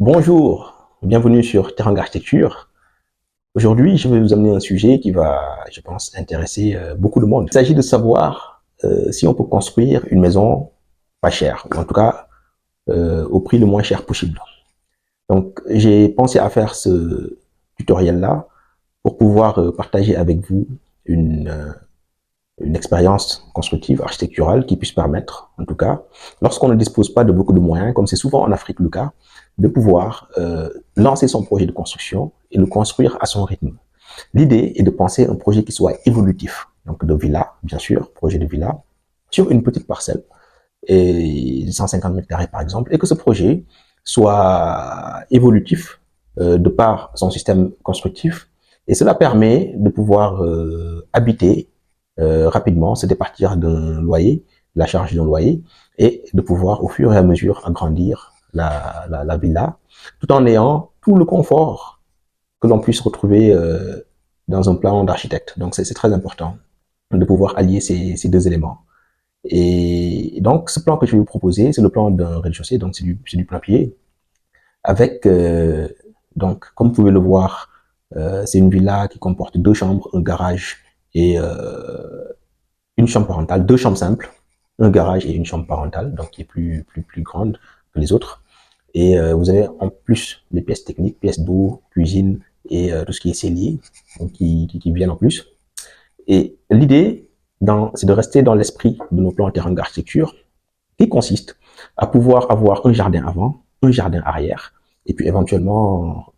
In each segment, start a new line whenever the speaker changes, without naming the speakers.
Bonjour, bienvenue sur Terang Architecture. Aujourd'hui, je vais vous amener un sujet qui va, je pense, intéresser beaucoup de monde. Il s'agit de savoir si on peut construire une maison pas chère, ou en tout cas au prix le moins cher possible. Donc, j'ai pensé à faire ce tutoriel-là pour pouvoir partager avec vous une, euh, une expérience constructive, architecturale, qui puisse permettre, en tout cas, lorsqu'on ne dispose pas de beaucoup de moyens, comme c'est souvent en Afrique le cas, de pouvoir lancer son projet de construction et le construire à son rythme. L'idée est de penser un projet qui soit évolutif, donc de villa, bien sûr, projet de villa, sur une petite parcelle, et 150 mètres carrés par exemple, et que ce projet soit évolutif de par son système constructif, et cela permet de pouvoir habiter rapidement, se départir d'un loyer, la charge d'un loyer, et de pouvoir au fur et à mesure agrandir la villa, tout en ayant tout le confort que l'on puisse retrouver dans un plan d'architecte. Donc c'est très important de pouvoir allier ces deux éléments. Et donc ce plan que je vais vous proposer, c'est le plan d'un rez-de-chaussée, donc c'est du plan pied, avec donc comme vous pouvez le voir, c'est une villa qui comporte deux chambres, un garage et une chambre parentale, deux chambres simples, un garage et une chambre parentale, donc qui est plus grande que les autres. Et vous avez en plus les pièces techniques, pièces d'eau, cuisine et tout ce qui est cellier, donc qui viennent en plus. Et l'idée, c'est de rester dans l'esprit de nos plans en terrain d'architecture, qui consiste à pouvoir avoir un jardin avant, un jardin arrière, et puis éventuellement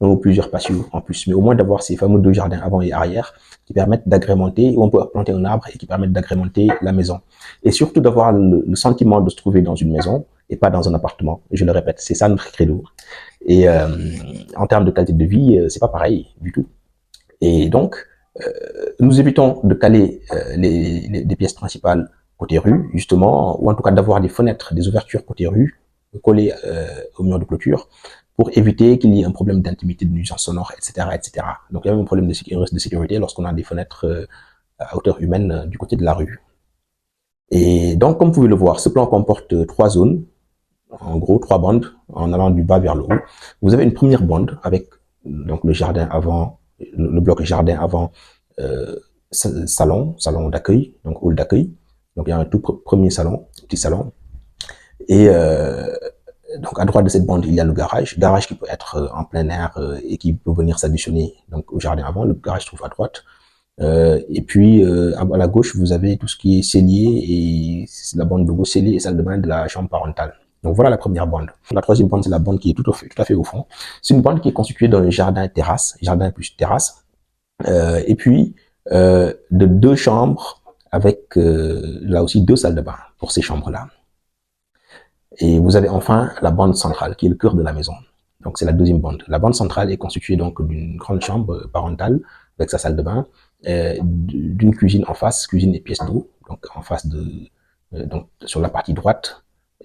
un ou plusieurs patios en plus, mais au moins d'avoir ces fameux deux jardins avant et arrière qui permettent d'agrémenter, où on peut planter un arbre et qui permettent d'agrémenter la maison. Et surtout d'avoir le sentiment de se trouver dans une maison et pas dans un appartement. Je le répète, c'est ça notre credo. Et en termes de qualité de vie, c'est pas pareil du tout. Et donc, nous évitons de caler des pièces principales côté rue, justement, ou en tout cas d'avoir des fenêtres, des ouvertures côté rue, collées au mur de clôture, pour éviter qu'il y ait un problème d'intimité, de nuisance sonore, etc., etc. Donc il y a même un problème de sécurité lorsqu'on a des fenêtres à hauteur humaine du côté de la rue. Et donc, comme vous pouvez le voir, ce plan comporte trois zones, en gros trois bandes, en allant du bas vers le haut. Vous avez une première bande avec donc le jardin avant, le bloc jardin avant, euh, salon d'accueil, donc hall d'accueil. Donc il y a un tout premier salon, petit salon. Et donc à droite de cette bande, il y a le garage qui peut être en plein air et qui peut venir s'additionner donc au jardin avant. Le garage se trouve à droite. Et puis à la gauche, vous avez tout ce qui est cellier et la bande de gauche cellier et salle de bain de la chambre parentale. Donc voilà la première bande. La troisième bande, c'est la bande qui est tout à fait au fond. C'est une bande qui est constituée d'un jardin plus terrasse, et puis de deux chambres avec là aussi deux salles de bain pour ces chambres-là. Et vous avez enfin la bande centrale qui est le cœur de la maison. Donc c'est la deuxième bande. La bande centrale est constituée donc d'une grande chambre parentale avec sa salle de bain, d'une cuisine en face, cuisine et pièce d'eau, donc en face donc sur la partie droite,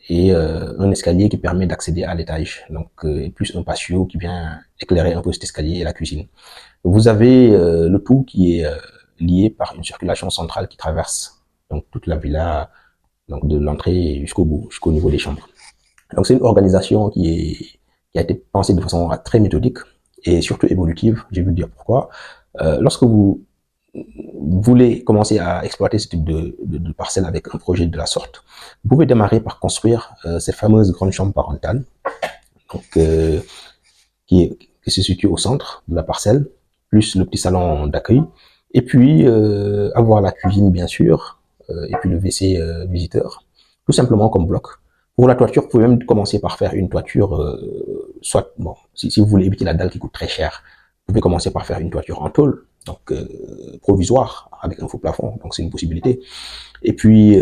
et un escalier qui permet d'accéder à l'étage. Donc et plus un patio qui vient éclairer un peu cet escalier et la cuisine. Vous avez le tout qui est lié par une circulation centrale qui traverse donc toute la villa, donc de l'entrée jusqu'au bout, jusqu'au niveau des chambres. Donc c'est une organisation qui a été pensée de façon très méthodique et surtout évolutive. Je vais vous dire pourquoi. Lorsque vous voulez commencer à exploiter ce type de parcelle avec un projet de la sorte, vous pouvez démarrer par construire ces fameuses grandes chambres parentales, donc qui se situe au centre de la parcelle, plus le petit salon d'accueil, et puis avoir la cuisine bien sûr, et puis le WC visiteur, tout simplement comme bloc. Pour la toiture, vous pouvez même commencer par faire une toiture, soit, bon, si vous voulez éviter la dalle qui coûte très cher, vous pouvez commencer par faire une toiture en tôle, donc provisoire, avec un faux plafond, donc c'est une possibilité. Et puis,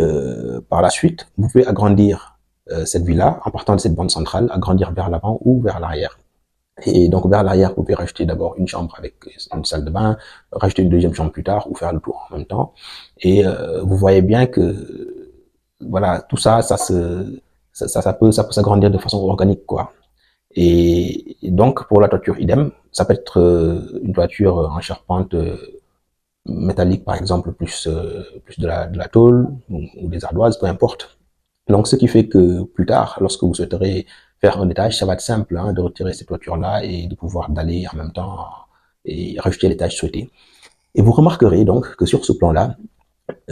par la suite, vous pouvez agrandir cette villa en partant de cette bande centrale, agrandir vers l'avant ou vers l'arrière. Et donc vers l'arrière, vous pouvez rajouter d'abord une chambre avec une salle de bain, rajouter une deuxième chambre plus tard ou faire le tour en même temps. Et vous voyez bien que voilà, tout ça, ça peut s'agrandir de façon organique, quoi. Et donc pour la toiture, idem, ça peut être une toiture en charpente métallique par exemple, plus de la tôle ou des ardoises, peu importe. Donc ce qui fait que plus tard, lorsque vous souhaiterez faire un étage, ça va être simple de retirer cette toiture-là et de pouvoir d'aller en même temps et rajouter l'étage souhaité. Et vous remarquerez donc que sur ce plan-là,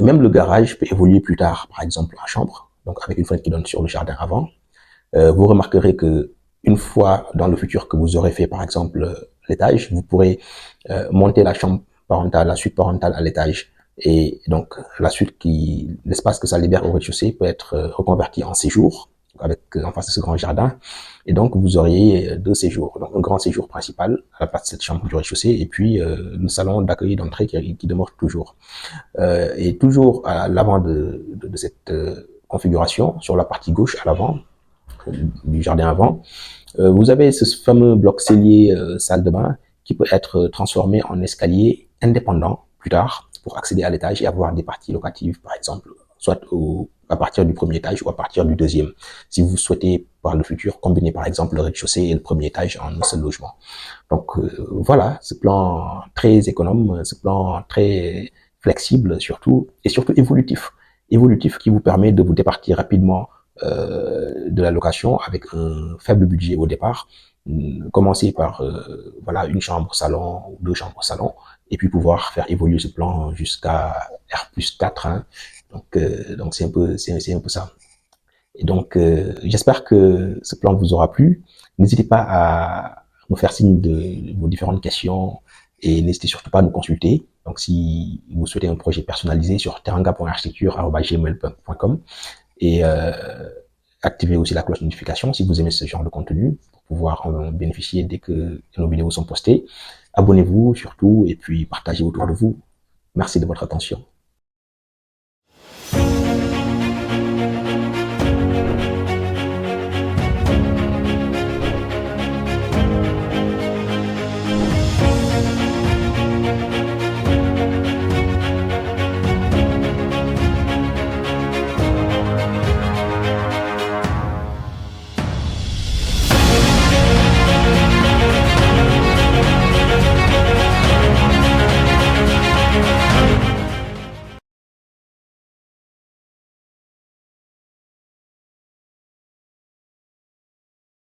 même le garage peut évoluer plus tard, par exemple en chambre, donc avec une fenêtre qui donne sur le jardin avant. Vous remarquerez que une fois dans le futur que vous aurez fait, par exemple, l'étage, vous pourrez monter la chambre parentale, la suite parentale à l'étage. Et donc, l'espace que ça libère au rez-de-chaussée peut être reconverti en séjour, avec en face de ce grand jardin. Et donc, vous auriez deux séjours. Donc, un grand séjour principal à la place de cette chambre du rez-de-chaussée, et puis le salon d'accueil d'entrée qui demeure toujours. Et toujours à l'avant de cette configuration, sur la partie gauche à l'avant, du jardin avant, vous avez ce fameux bloc cellier salle de bain qui peut être transformé en escalier indépendant plus tard pour accéder à l'étage et avoir des parties locatives, par exemple, soit à partir du premier étage ou à partir du deuxième. Si vous souhaitez par le futur combiner par exemple le rez-de-chaussée et le premier étage en un seul logement. Donc voilà, ce plan très économe, ce plan très flexible surtout, et surtout évolutif qui vous permet de vous départir rapidement de la location avec un faible budget au départ. Commencer par voilà une chambre salon ou deux chambres salon et puis pouvoir faire évoluer ce plan jusqu'à R+4. Donc c'est un peu ça. Et donc j'espère que ce plan vous aura plu. N'hésitez pas à me faire signe de vos différentes questions et n'hésitez surtout pas à nous consulter. Donc si vous souhaitez un projet personnalisé sur teranga.architecture@gmail.com et activez aussi la cloche de notification si vous aimez ce genre de contenu pour pouvoir en bénéficier dès que nos vidéos sont postées. Abonnez-vous surtout et puis partagez autour de vous. Merci de votre attention.